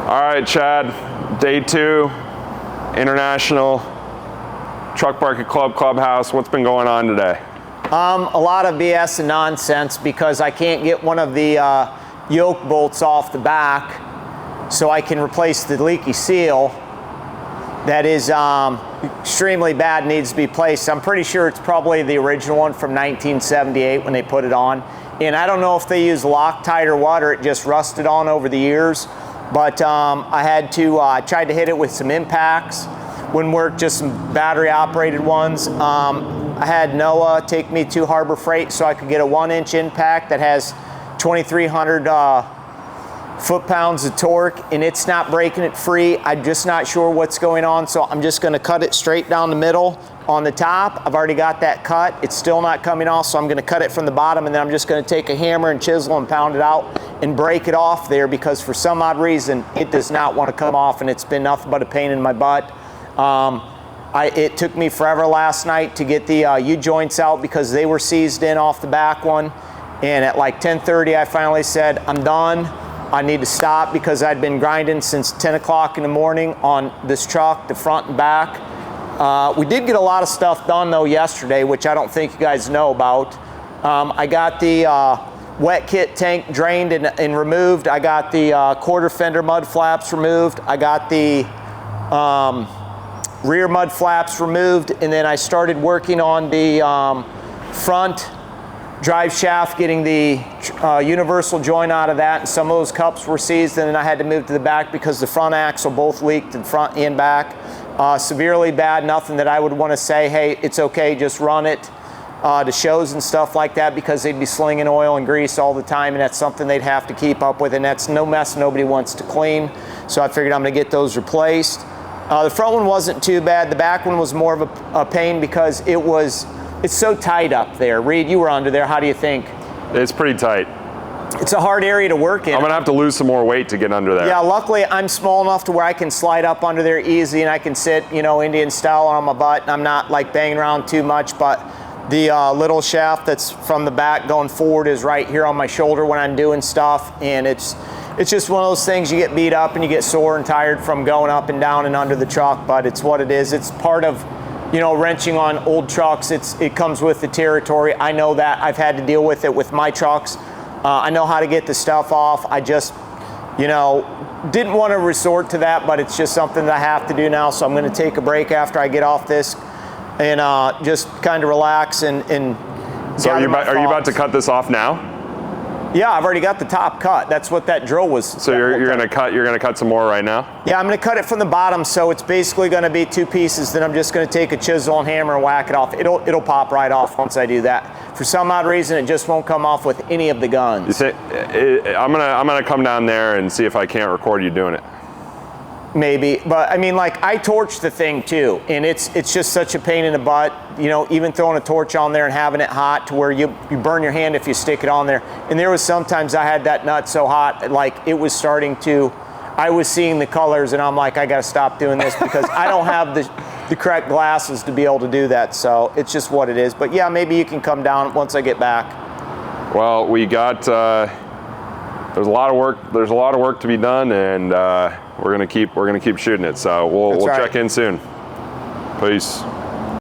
All right, Chad, day 2, International Truck Market Club Clubhouse. What's been going on today? A lot of BS and nonsense because I can't get one of the yoke bolts off the back so I can replace the leaky seal. That is extremely bad, needs to be placed. I'm pretty sure it's probably the original one from 1978 when they put it on. And I don't know if they use Loctite or what, or it just rusted on over the years. But I had to, tried to hit it with some impacts. Wouldn't work, just some battery operated ones. I had Noah take me to Harbor Freight so I could get a 1-inch impact that has 2,300 foot-pounds of torque, and it's not breaking it free. I'm just not sure what's going on, so I'm just gonna cut it straight down the middle on the top. I've already got that cut. It's still not coming off, so I'm gonna cut it from the bottom, and then I'm just gonna take a hammer and chisel and pound it out and break it off there, because for some odd reason, it does not wanna come off, and it's been nothing but a pain in my butt. It took me forever last night to get the U-joints out because they were seized in off the back one, and at like 10:30, I finally said, I'm done. I need to stop because I'd been grinding since 10 o'clock in the morning on this truck, the front and back. We did get a lot of stuff done though yesterday, which I don't think you guys know about. I got the wet kit tank drained and removed. I got the quarter fender mud flaps removed. I got the rear mud flaps removed, and then I started working on the front drive shaft, getting the universal joint out of that, and some of those cups were seized, and then I had to move to the back because the front axle both leaked in front and back. Severely bad, nothing that I would want to say, hey, it's okay, just run it to shows and stuff like that, because they'd be slinging oil and grease all the time, and that's something they'd have to keep up with, and that's no mess nobody wants to clean. So I figured I'm going to get those replaced. The front one wasn't too bad. The back one was more of a pain because it's so tight up there. Reed, you were under there. How do you think? It's pretty tight. It's a hard area to work in. I'm gonna have to lose some more weight to get under there. Yeah, luckily I'm small enough to where I can slide up under there easy, and I can sit, you know, Indian style on my butt, and I'm not like banging around too much. But the little shaft that's from the back going forward is right here on my shoulder when I'm doing stuff, and it's just one of those things. You get beat up and you get sore and tired from going up and down and under the truck, but it's what it is. It's part of, you know, wrenching on old trucks. It comes with the territory. I know that. I've had to deal with it with my trucks. I know how to get the stuff off. I just, you know, didn't want to resort to that, but it's just something that I have to do now. So I'm going to take a break after I get off this and just kind of relax and So are you about to cut this off now? Yeah, I've already got the top cut. That's what that drill was. So you're gonna cut some more right now? Yeah, I'm gonna cut it from the bottom, so it's basically gonna be 2 pieces. Then I'm just gonna take a chisel and hammer and whack it off. It'll pop right off once I do that. For some odd reason, it just won't come off with any of the guns. You say, I'm gonna come down there and see if I can't record you doing it. Maybe, but I mean, like, I torched the thing too, and it's just such a pain in the butt, you know, even throwing a torch on there and having it hot to where you burn your hand if you stick it on there. And there was sometimes I had that nut so hot, like it was starting to, I was seeing the colors, and I'm like, I gotta stop doing this because I don't have the correct glasses to be able to do that. So it's just what it is. But yeah, maybe you can come down once I get back. Well, we got, there's a lot of work to be done, and we're gonna keep shooting it. So we'll check in soon. Peace.